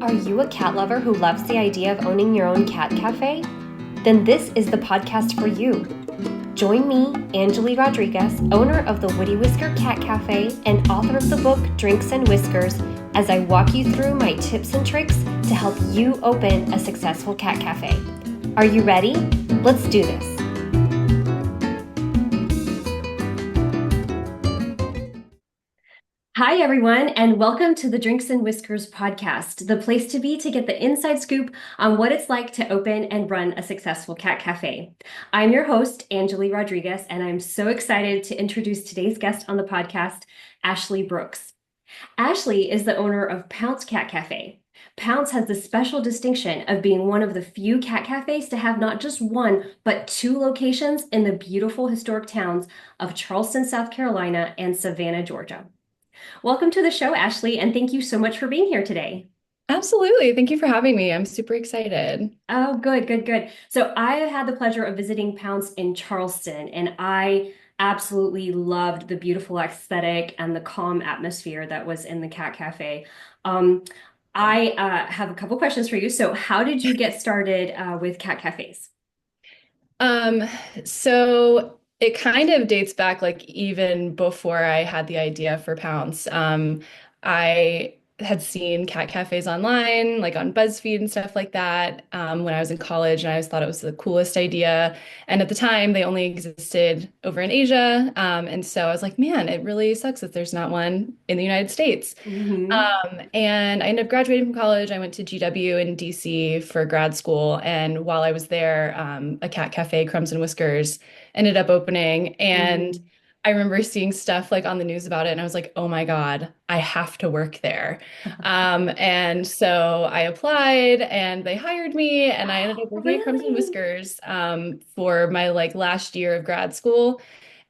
Are you a cat lover who loves the idea of owning your own cat cafe? Then this is the podcast for you. Join me, Angeli Rodriguez, owner of the Woody Whisker Cat Cafe and author of the book Drinks and Whiskers, as I walk you through my tips and tricks to help you open a successful cat cafe. Are you ready? Let's do this. Hi, everyone, and welcome to the Drinks and Whiskers podcast, the place to be to get the inside scoop on what it's like to open and run a successful cat cafe. I'm your host, Angeli Rodriguez, and I'm so excited to introduce today's guest on the podcast, Ashley Brooks. Ashley is the owner of Pounce Cat Cafe. Pounce has the special distinction of being one of the few cat cafes to have not just one, but two locations in the beautiful historic towns of Charleston, South Carolina, and Savannah, Georgia. Welcome to the show, Ashley, and thank you so much for being here today. Absolutely. Thank you for having me. I'm super excited. Oh, good, good, good. So I have had the pleasure of visiting Pounce in Charleston, and I absolutely loved the beautiful aesthetic and the calm atmosphere that was in the cat cafe. Um, I have a couple questions for you. So how did you get started with cat cafes? Um, so it kind of dates back like even before I had the idea for Pounce. I had seen cat cafes online, like on BuzzFeed and stuff like that, when I was in college, and I always thought it was the coolest idea. And at the time, they only existed over in Asia. And so I was like, man, it really sucks that there's not one in the United States. Mm-hmm. And I ended up graduating from college. I went to GW in DC for grad school. And while I was there, a cat cafe, Crumbs and Whiskers, ended up opening. And Mm-hmm. I remember seeing stuff like on the news about it. And I was like, oh my God, I have to work there. And so I applied and they hired me. And I ended up working at Crumbs and Really? Whiskers for my like last year of grad school.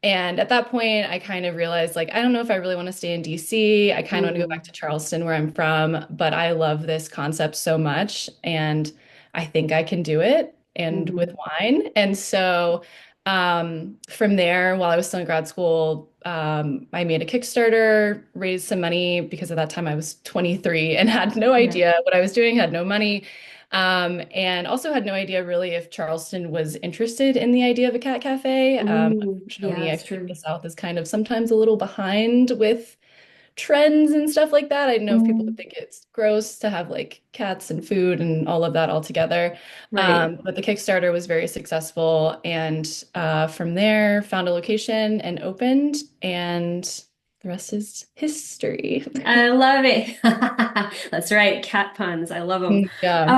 And at that point, I kind of realized, like, I don't know if I really want to stay in DC. I kind of want to go back Mm-hmm. to Charleston, where I'm from, but I love this concept so much. And I think I can do it and with Mm-hmm. wine. And so from there, while I was still in grad school, I made a Kickstarter, raised some money because at that time I was 23 and had no Yeah. idea what I was doing, had no money. And also had no idea really if Charleston was interested in the idea of a cat cafe. Yeah, Unfortunately, I it's feel like the true. South is kind of sometimes a little behind with trends and stuff like that. I don't know if people would Mm, think it's gross to have like cats and food and all of that all together. right. But the Kickstarter was very successful. And from there, found a location and opened, and the rest is history. I love it. That's right, cat puns. I love them. Yeah,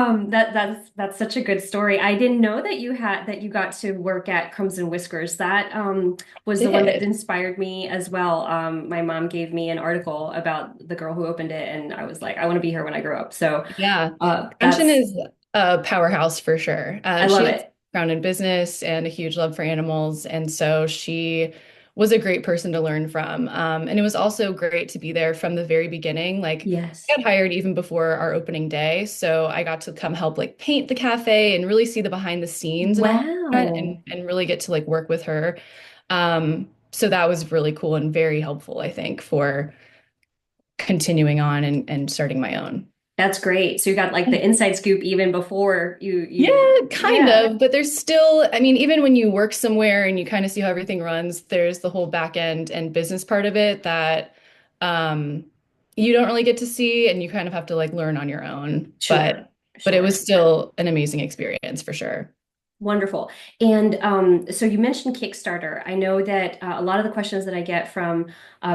That's such a good story. I didn't know that you got to work at Crumbs and Whiskers. That was the one that did. inspired me as well. My mom gave me an article about the girl who opened it, and I was like, I want to be her when I grow up. So Yeah. Ashen that's is a powerhouse for sure. I She love has a it. background in business and a huge love for animals. And so she was a great person to learn from. And it was also great to be there from the very beginning. Like, I Yes. got hired even before our opening day. So I got to come help like paint the cafe and really see the behind the scenes and all of that Wow. and really get to like work with her. So that was really cool and very helpful, I think, for continuing on and starting my own. That's great. So you got like the inside scoop even before Yeah, kind yeah, of, but there's still, I mean, even when you work somewhere and you kind of see how everything runs, there's the whole back end and business part of it that um you don't really get to see and you kind of have to like learn on your own. sure, But it was sure. still an amazing experience for sure. Wonderful. And so you mentioned Kickstarter. I know that a lot of the questions that I get from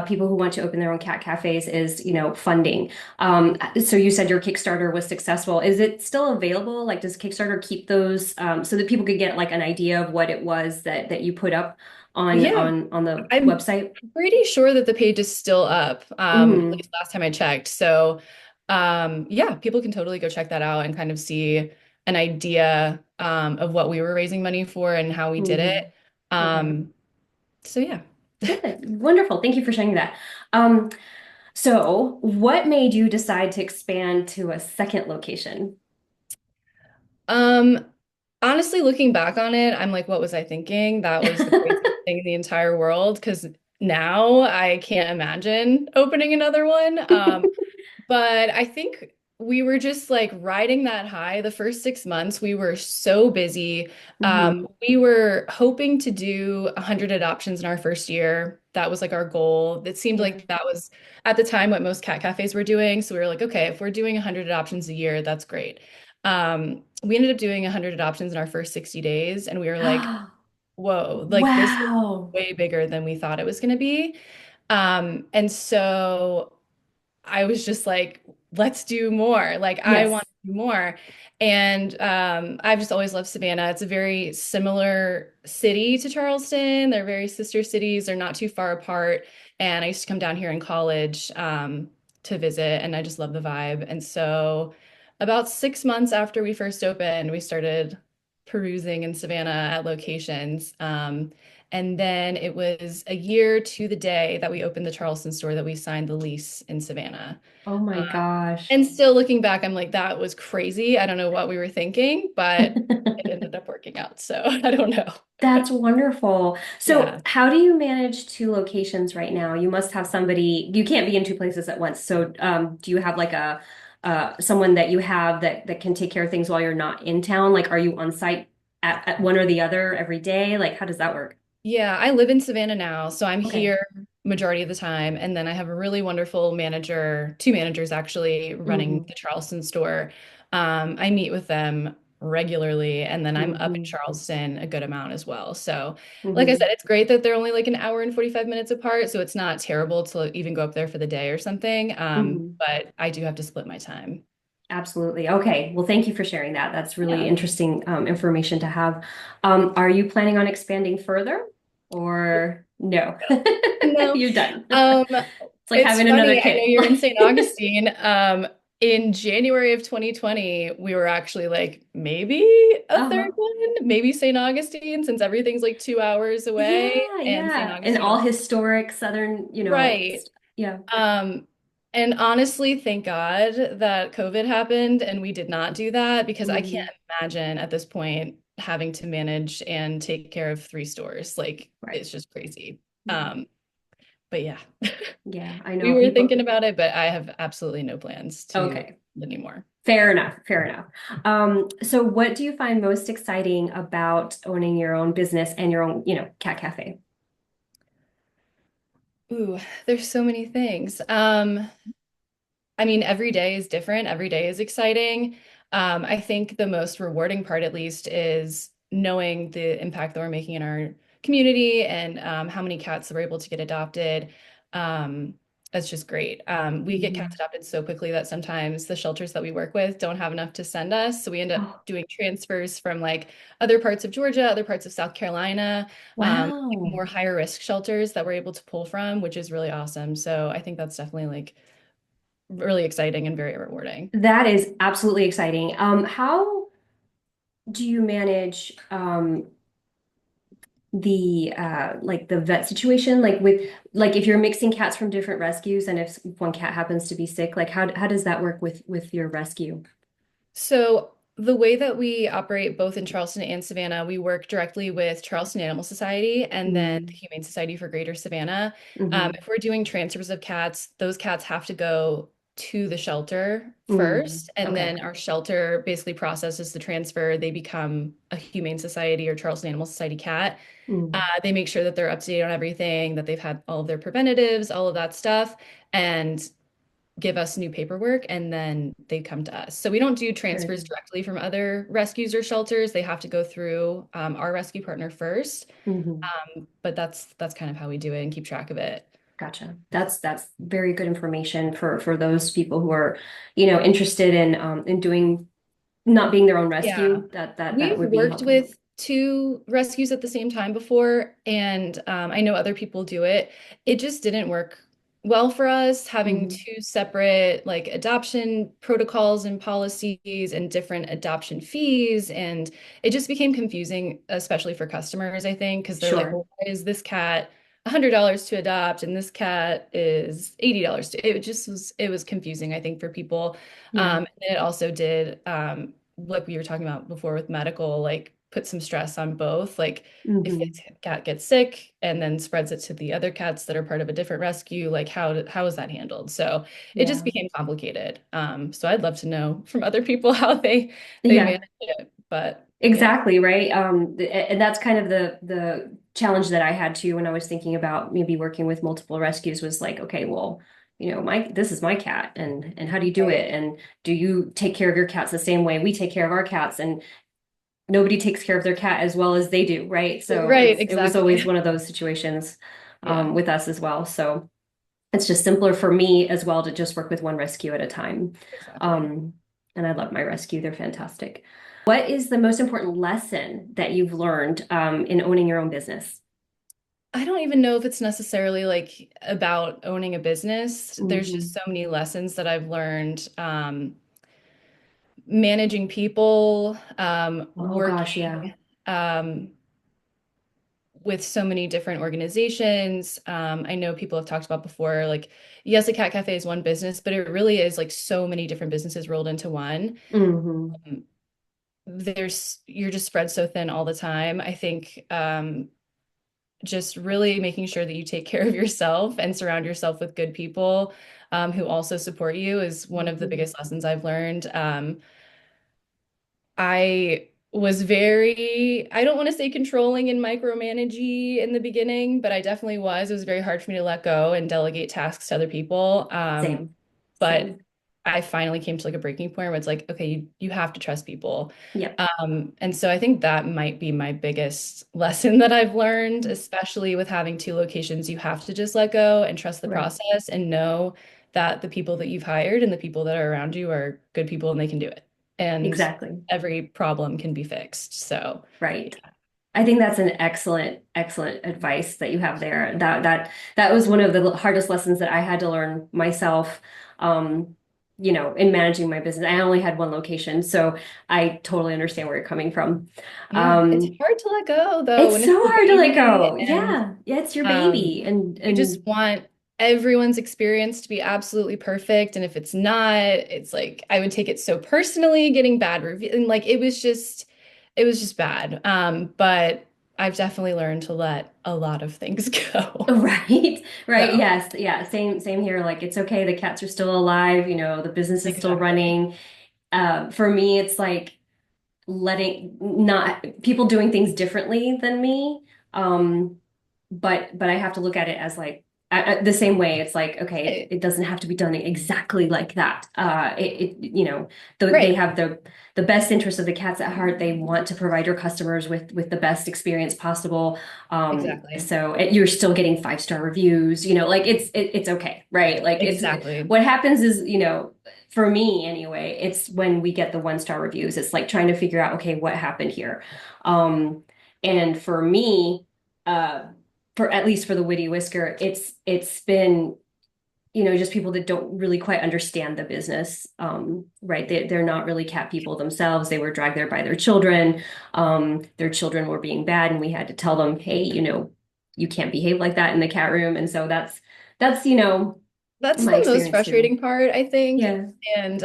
people who want to open their own cat cafes is, funding. So you said your Kickstarter was successful. Is it still available? Like, does Kickstarter keep those so that people could get like an idea of what it was that you put up on Yeah, on the I'm website? pretty sure that the page is still up, at Mm-hmm. least last time I checked. So, yeah, people can totally go check that out and kind of see an idea, of what we were raising money for and how we did Mm-hmm. it. Okay. So yeah. Good. Wonderful. Thank you for sharing that. Um, so what made you decide to expand to a second location? Um, Honestly, looking back on it, I'm like, what was I thinking? That was the craziest thing in the entire world because now I can't imagine opening another one. But I think we were just like riding that high. The first 6 months, we were so busy. Hmm. We were hoping to do 100 adoptions in our first year. That was like our goal. It seemed Yeah. like that was at the time what most cat cafes were doing. So we were like, okay, if we're doing 100 adoptions a year, that's great. We ended up doing 100 adoptions in our first 60 days, and we were like, whoa, like this is Wow. way bigger than we thought it was going to be. And so I was just like, let's do more. Like, I want Yes. to do more. And I've just always loved Savannah. It's a very similar city to Charleston. They're very sister cities. They're not too far apart. And I used to come down here in college to visit, and I just love the vibe. And so, about 6 months after we first opened, we started perusing in Savannah at locations. And then it was a year to the day that we opened the Charleston store that we signed the lease in Savannah. Oh my Um, gosh. and still looking back, I'm like, that was crazy. I don't know what we were thinking, but it ended up working out. So I don't know. That's wonderful. So, Yeah. how do you manage two locations right now? You must have somebody, you can't be in two places at once. So, do you have like a someone that you have that can take care of things while you're not in town? Like, are you on site at one or the other every day? Like, how does that work? Yeah, I live in Savannah now, so I'm Okay. here majority of the time. And then I have a really wonderful manager, two managers actually running Hmm. the Charleston store. I meet with them regularly, and then I'm up in Hmm. Charleston a good amount as well. So, like I said, Hmm. it's great that they're only like an hour and 45 minutes apart, so it's not terrible to even go up there for the day or something. Hmm. But I do have to split my time. Absolutely. Okay. Well, thank you for sharing that. That's really Yeah. interesting information to have. Are you planning on expanding further or no? No. You're done. Um, It's like it's having another funny. I know kid. you're in St. Augustine. In January of 2020, we were actually like, maybe a third Uh-huh. one, maybe St. Augustine, since everything's like 2 hours away, Yeah, and St. yeah. And Augustine all is historic Southern, right. yeah. Um, and honestly, thank God that COVID happened and we did not do that because I can't Hmm. imagine at this point having to manage and take care of three stores. Like, Right. it's just crazy. Yeah. Um, but yeah. Yeah. I We know were people. thinking about it, but I have absolutely no plans to Okay. anymore. Fair enough. Fair enough. So what do you find most exciting about owning your own business and your own, cat cafe? Ooh, there's so many things. I mean, every day is different. Every day is exciting. I think the most rewarding part, at least, is knowing the impact that we're making in our community and how many cats we're able to get adopted. Um, that's just great. We get cats Hmm. adopted so quickly that sometimes the shelters that we work with don't have enough to send us. So we end up Oh, doing transfers from like other parts of Georgia, other parts of South Carolina, wow. more higher risk shelters that we're able to pull from, which is really awesome. So I think that's definitely like really exciting and very rewarding. That is absolutely exciting. How do you manage the like the vet situation? Like with like if you're mixing cats from different rescues and if one cat happens to be sick, like how does that work with your rescue? So the way that we operate both in Charleston and Savannah, we work directly with Charleston Animal Society and then the Mm. Humane Society for Greater Savannah. Hmm. If we're doing transfers of cats, those cats have to go to the shelter Mm. first, and Okay. then our shelter basically processes the transfer. They become a Humane Society or Charleston Animal Society cat. Mm. They make sure that they're up to date on everything, that they've had all of their preventatives, all of that stuff. And give us new paperwork and then they come to us. So we don't do Very transfers good. directly from other rescues or shelters. They have to go through our rescue partner first. Hmm. But that's kind of how we do it and keep track of it. Gotcha. That's very good information for those people who are, interested in doing not being their own Yeah. rescue. That We've would be worked helpful. with two rescues at the same time before, and I know other people do it. It just didn't work well for us having Hmm. two separate like adoption protocols and policies and different adoption fees, and it just became confusing, especially for customers, I think, because they're like, Sure. well, why is this cat $100 to adopt and this cat is $80 to, it was confusing, I think, for people. Yeah. And it also did like we were talking about before with medical, like put some stress on both. Like if Hmm. its cat gets sick and then spreads it to the other cats that are part of a different rescue, like how is that handled? So it just Yeah. became complicated. So I'd love to know from other people how they manage Yeah. it. But yeah. Exactly, right. And that's kind of the challenge that I had too when I was thinking about maybe working with multiple rescues was like, okay, well, my this is my cat, and how do you do Right. it? And do you take care of your cats the same way we take care of our cats? And nobody takes care of their cat as well as they do, right? So Right, it was always exactly. one of those situations Yeah, with us as well. So it's just simpler for me as well to just work with one rescue at a time. exactly. Um, and I love my rescue; they're fantastic. What is the most important lesson that you've learned in owning your own business? I don't even know if it's necessarily like about owning a business. There's just Hmm. so many lessons that I've learned. Managing people, Oh gosh, yeah. working um, with so many different organizations. I know people have talked about before, like, yes, a cat cafe is one business, but it really is like so many different businesses rolled into one. Hmm. Um, you're just spread so thin all the time. I think just really making sure that you take care of yourself and surround yourself with good people who also support you is one of the Hmm. biggest lessons I've learned. I was very, I don't want to say controlling and micromanagey in the beginning, but I definitely was. It was very hard for me to let go and delegate tasks to other people. Same, But same. I finally came to like a breaking point where it's like, okay, you have to trust people. Yep. And so I think that might be my biggest lesson that I've learned, especially with having two locations. You have to just let go and trust the Right. process and know that the people that you've hired and the people that are around you are good people and they can do it. And Exactly. every problem can be fixed. So, Right. yeah. I think that's an excellent, excellent advice that you have there. That was one of the hardest lessons that I had to learn myself, in managing my business. I only had one location, so I totally understand where you're coming from. Yeah, it's Um, hard to let go though it's when so it's your hard to let baby go. and Yeah, yeah, it's your um, baby, and you just want everyone's experience to be absolutely perfect. And if it's not, it's like I would take it so personally, getting bad review and like it was just bad. But I've definitely learned to let a lot of things go. right, right, So yes, yeah, same here. Like it's okay. The cats are still alive. The business is still exactly. running. For me, it's like letting not people doing things differently than me. Um, but I have to look at it as like the same way. It's like, okay, Right. it doesn't have to be done exactly like that. They Right. have the best interest of the cats at heart. They want to provide your customers with the best experience possible. Exactly. You're still getting 5-star reviews. Like it's okay, right? Like it's Exactly. what happens is, for me anyway, it's when we get the 1-star reviews. It's like trying to figure out, okay, what happened here. Um, and for me, uh, for at least for the Witty Whisker, it's been, just people that don't really quite understand the business. Right. They're not really cat people themselves. They were dragged there by their children. Their children were being bad, and we had to tell them, hey, you can't behave like that in the cat room. And so that's That's my the most experience too. frustrating part, I think. Yeah. And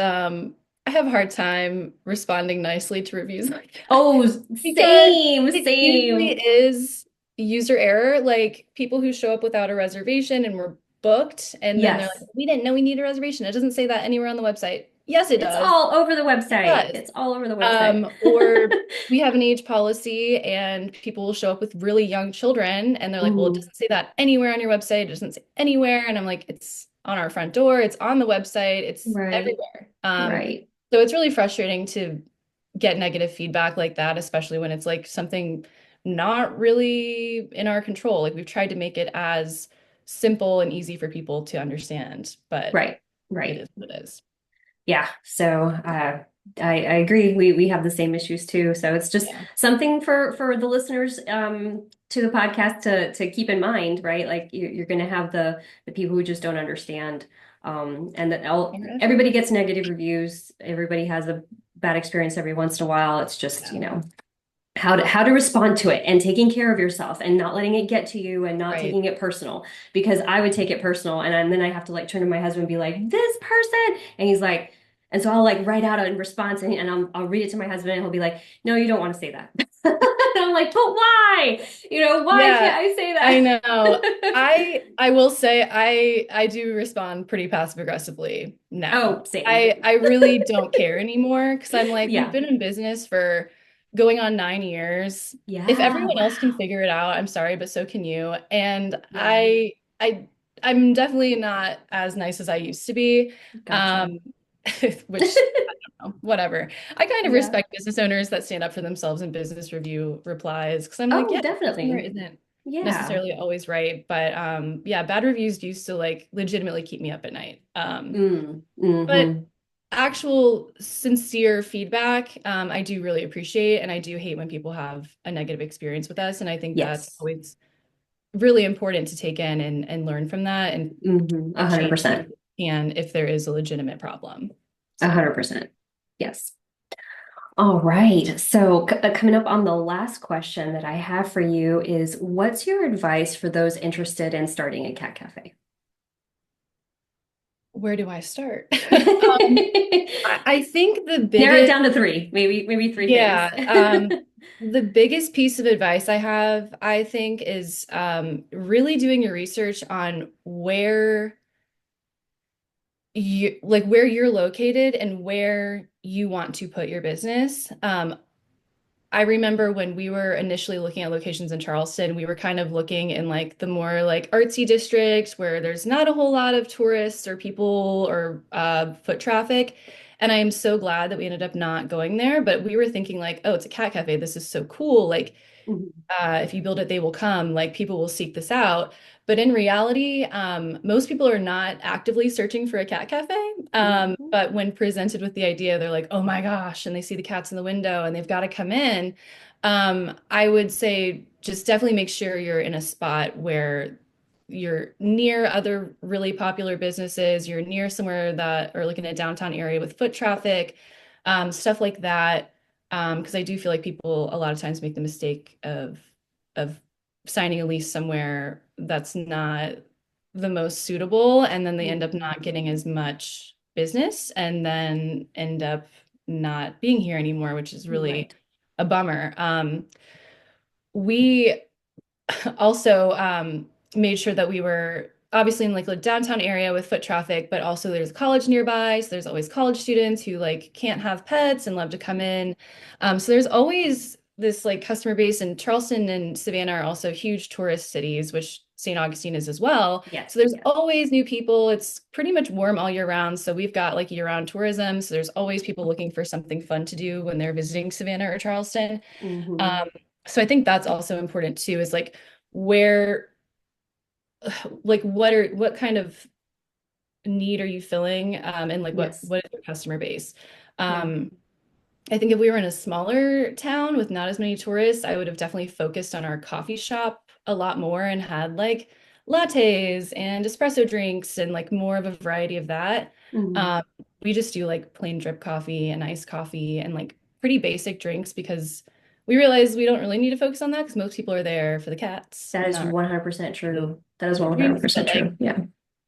I have a hard time responding nicely to reviews like that Oh, because same, it usually same. is user error, like people who show up without a reservation and were booked, and then they're like, Yes. we didn't know we need a reservation. It doesn't say that anywhere on the website. Yes, it It's does. all over the It website. does. It's all over the website. Or we have an age policy and people will show up with really young children and they're like, well, it Mhm. doesn't say that anywhere on your website. It doesn't say anywhere. And I'm like, it's on our front door, it's on the website, it's Right. everywhere. Right. So it's really frustrating to get negative feedback like that, especially when it's like something not really in our control. Like we've tried to make it as simple and easy for people to understand, but Right. it Right. is what it is. Yeah. So I agree. We have the same issues too. So it's just Yeah. something for the listeners to the podcast to keep in mind, right? Like you're going to have the people who just don't understand, and that everybody gets negative reviews. Everybody has a bad experience every once in a while. It's just, Yeah. how to respond to it, and taking care of yourself and not letting it get to you and not Right. taking it personal, because I would take it personal, and then I have to like turn to my husband and be like, this person, and he's like, And so I'll like write out a response and I'll read it to my husband and he'll be like, no, you don't want to say that. And I'm like, but why? Why can't Yeah, I say I know. that? I will say I do respond pretty passive aggressively Oh, now. same. I really don't care anymore because I'm like, we've Yeah. been in business for going on 9 years. If Yeah. everyone else can Wow. figure it out, I'm sorry, but so can you. And Yeah. I'm definitely not as nice as I used to be. Gotcha. Um, which whatever. I kind of Yeah. respect business owners that stand up for themselves in business review replies because I'm like, Oh, yeah, the customer definitely. isn't Yeah. necessarily always right, but yeah, bad reviews used to like legitimately keep me up at night. But Mm-hmm. actual sincere feedback, I do really appreciate, and I do hate when people have a negative experience with us, and I think that's Yes. always really important to take in and learn from that and Mm-hmm. A hundred change things percent. if you can if there is a legitimate problem. A So. hundred percent. Yes. All right. So, coming up on the last question that I have for you is what's your advice for those interested in starting a cat cafe? Where do I start? Narrow I think the it biggest, down to three, maybe three things. yeah, the biggest piece of advice I have, I think, is really doing your research on where you're located and where you want to put your business. I remember when we were initially looking at locations in Charleston, we were kind of looking in like the more like artsy districts where there's not a whole lot of tourists or people or foot traffic. And I am so glad that we ended up not going there. But we were thinking like, oh, it's a cat cafe. This is so cool. Like Mhm. if you build it, they will come. Like people will seek this out. But in reality, most people are not actively searching for a cat cafe. Mhm. But when presented with the idea, they're like, oh my gosh, and they see the cats in the window and they've got to come in. I would say just definitely make sure you're in a spot where you're near other really popular businesses, you're near somewhere that, or like in a downtown area with foot traffic, stuff like that because I do feel like people a lot of times make the mistake of signing a lease somewhere that's not the most suitable, and then they end up not Mhm. getting as much business, and then end up not being here anymore, which is really Right. a bummer. We also made sure that we were obviously in like a downtown area with foot traffic, but also there's a college nearby. So there's always college students who like can't have pets and love to come in. So there's always this like customer base, and Charleston and Savannah are also huge tourist cities, which St. Augustine is as well. So Yes. there's Yes. always new people. It's pretty much warm all year round. So we've got like year-round tourism. So there's always people looking for something fun to do when they're visiting Savannah or Charleston. Hmm. Um, so I think that's also important too, is like where like what kind of need are you filling and like Yes. what is your customer base? Yeah. Um, I think if we were in a smaller town with not as many tourists, I would have definitely focused on our coffee shop a lot more and had like lattes and espresso drinks and like more of a variety of that. Mhm. Um, we just do like plain drip coffee and iced coffee and like pretty basic drinks because we realize we don't really need to focus on that because most people are there for the cats, That is not 100% really true. That is the drinks, but 100% like true. Yeah.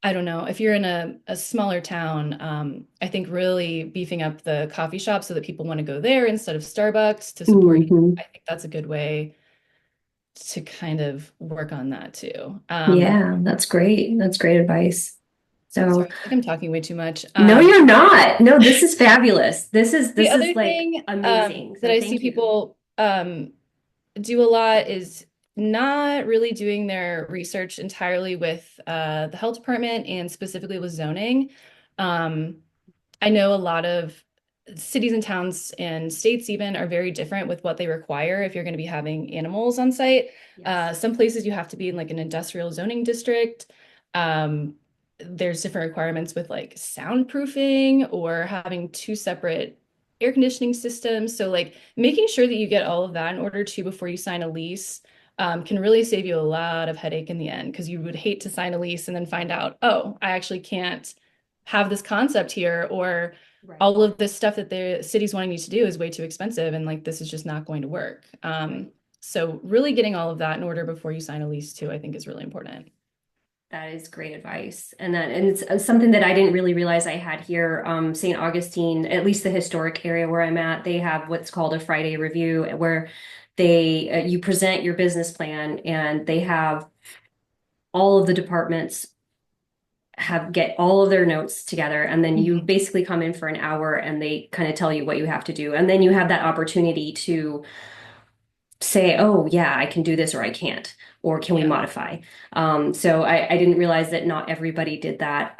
I don't know. If you're in a smaller town, I think really beefing up the coffee shop so that people want to go there instead of Starbucks to support you. Hmm. I think that's a good way to kind of work on that too. Yeah, that's great. That's great advice. So, Sorry, I feel like I'm talking way too much. no, you're not. No, this is fabulous. This is The this is other like thing amazing. that So, I see thank you. people do a lot is not really doing their research entirely with the health department and specifically with zoning. Um, I know a lot of cities and towns and states even are very different with what they require if you're going to be having animals on site. Yes. Some places you have to be in like an industrial zoning district. Um, there's different requirements with like soundproofing or having two separate air conditioning systems. So like making sure that you get all of that in order to before you sign a lease can really save you a lot of headache in the end because you would hate to sign a lease and then find out, oh, I actually can't have this concept here, or Right. all of this stuff that the city's wanting you to do is way too expensive and like this is just not going to work. Right. So really getting all of that in order before you sign a lease too, I think is really important. That is great advice. And it's something that I didn't really realize I had here. St. Augustine, at least the historic area where I'm at, they have what's called a Friday review where you present your business plan and they have all of the departments get all of their notes together, and then you Mhm. basically come in for an hour and they kind of tell you what you have to do, and then you have that opportunity to say, oh yeah, I can do this or I can't, or can we Yeah. modify. So I didn't realize that not everybody did that.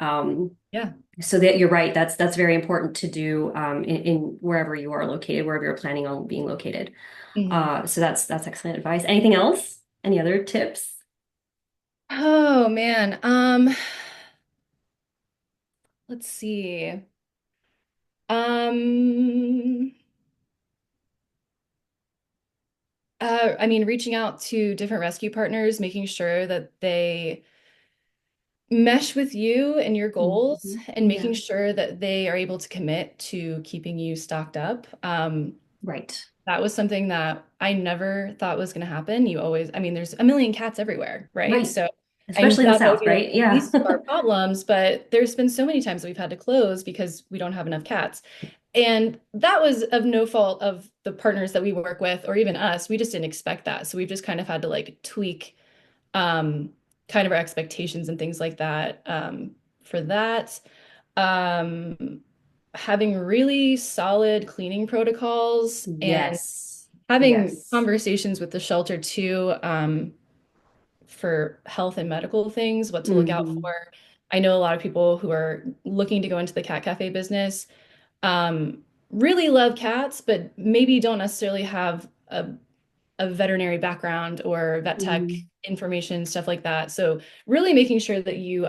Yeah. So that you're right, that's very important to do in wherever you are located, wherever you're planning on being located. Mhm. So that's excellent advice. Anything else? Any other tips? Oh man. Let's see. Um, I mean, reaching out to different rescue partners, making sure that they mesh with you and your goals, Mhm. and Yeah, making sure that they are able to commit to keeping you stocked up. right, That was something that I never thought was going to happen. You always, I mean, there's a million cats everywhere, right? right. So I Especially in the thought that would South, be like right? the Yeah. least of our problems, but there's been so many times that we've had to close because we don't have enough cats. And that was of no fault of the partners that we work with or even us. We just didn't expect that. So we've just kind of had to like tweak um, kind of our expectations and things like that for that. Um, Having really solid cleaning protocols and Yes. having Yes. conversations with the shelter too, for health and medical things, what to look out Hmm. for. I know a lot of people who are looking to go into the cat cafe business um, really love cats, but maybe don't necessarily have a veterinary background or vet tech Hmm. information, stuff like that. So really making sure that you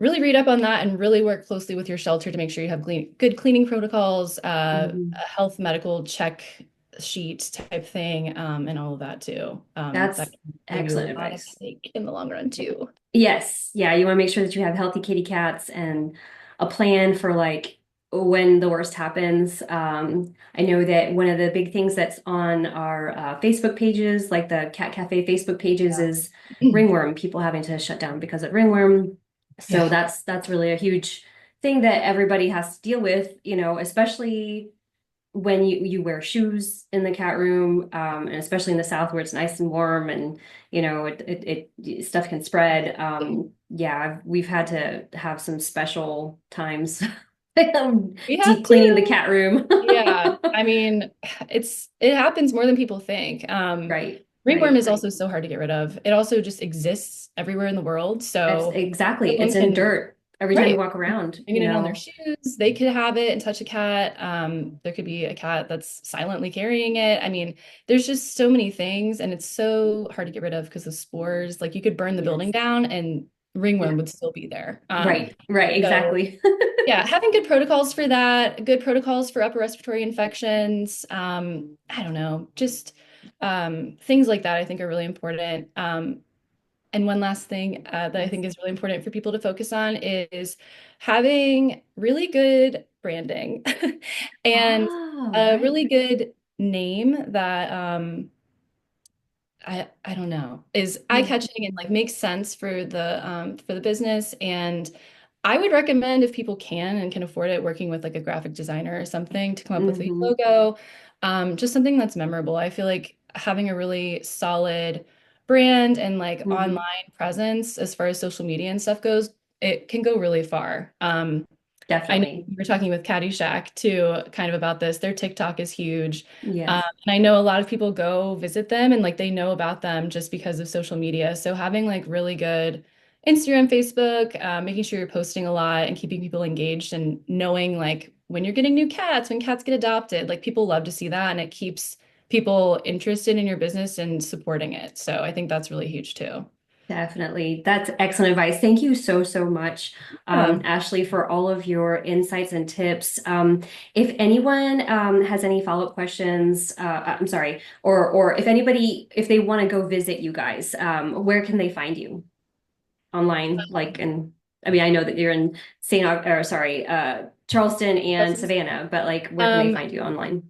really read up on that and really work closely with your shelter to make sure you have good cleaning protocols, a Hmm. health medical check sheet type thing, and all of that too. That That's can save you a excellent lot of advice. headache in the long run too. Yes. Yeah, you want to make sure that you have healthy kitty cats and a plan for like when the worst happens. I know that one of the big things that's on our Facebook pages, like the Cat Cafe Facebook pages, Yeah. is ringworm, people having to shut down because of ringworm. So Yeah. that's really a huge thing that everybody has to deal with, especially when you wear shoes in the cat room, and especially in the South where it's nice and warm and stuff can spread. Yeah, we've had to have some special times We have deep cleaning the to. cat room. Yeah. I mean, it happens more than people think. Right, Ringworm right. is also so hard to get rid of. It also just exists everywhere in the world. So Exactly. It's someone in can, dirt every time you right, walk around, bring it in on their shoes. They could have it and touch a cat. There could be a cat that's silently carrying it. I mean, there's just so many things, and it's so hard to get rid of because of spores. Like you could burn the building Yes. down, and ringworm Yeah. would still be there. Right, right, So exactly. yeah, having good protocols for that, good protocols for upper respiratory infections. I don't know, just things like that I think are really important. And one last thing that I Yes. think is really important for people to focus on is having really good branding and Oh, a right. really good name that I don't know, is Yeah. eye-catching and like makes sense for the business. And I would recommend if people can and can afford it, working with like a graphic designer or something to come up with a Hmm. logo, just something that's memorable. I feel like having a really solid brand and like Hmm. online presence as far as social media and stuff goes, it can go really far. I know Definitely. we were talking with Caddyshack too, kind of about this. Their TikTok is huge. Yes. And I know a lot of people go visit them and like they know about them just because of social media. So having like really good Instagram, Facebook, making sure you're posting a lot and keeping people engaged and knowing like when you're getting new cats, when cats get adopted, like people love to see that and it keeps people interested in your business and supporting it. So I think that's really huge too. Definitely. That's excellent advice. Thank you so much, Yeah. Ashley, for all of your insights and tips. If anyone has any follow-up questions, I'm sorry, or if they want to go visit you guys, where can they find you online? Like, and I mean, I know that you're in Charleston and Savannah, but like, where can they Um, find you online?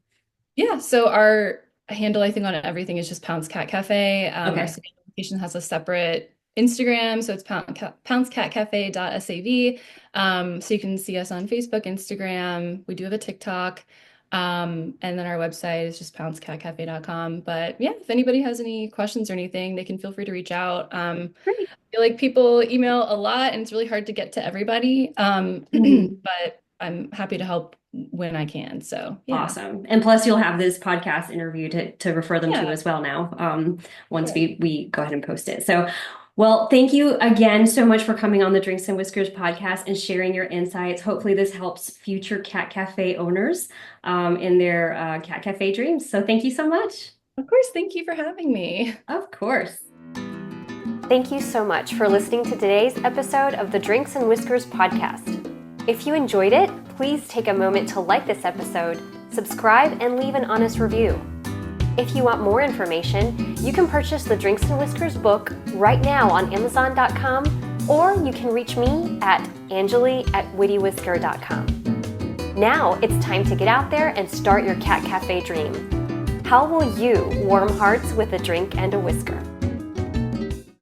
Yeah, so our handle, I think, on everything is just Pounce Cat Cafe. Our Okay. Savannah location has a separate. Instagram, so it's pouncecatcafe.sav. So you can see us on Facebook, Instagram. We do have a TikTok. And then our website is just pouncecatcafe.com. But yeah, if anybody has any questions or anything, they can feel free to reach out. Great. I feel like people email a lot and it's really hard to get to everybody. Mhm. But I'm happy to help when I can. So yeah. Awesome. And plus you'll have this podcast interview to refer them to Yeah, as well now, once sure. we go ahead and post it. So, well, thank you again so much for coming on the Drinks and Whiskers podcast and sharing your insights. Hopefully this helps future cat cafe owners in their cat cafe dreams. So thank you so much. Of course, thank you for having me. Of course. Thank you so much for listening to today's episode of the Drinks and Whiskers podcast. If you enjoyed it, please take a moment to like this episode, subscribe, and leave an honest review. If you want more information, you can purchase the Drinks and Whiskers book right now on Amazon.com, or you can reach me at Anjali@wittywhisker.com. Now it's time to get out there and start your cat cafe dream. How will you warm hearts with a drink and a whisker?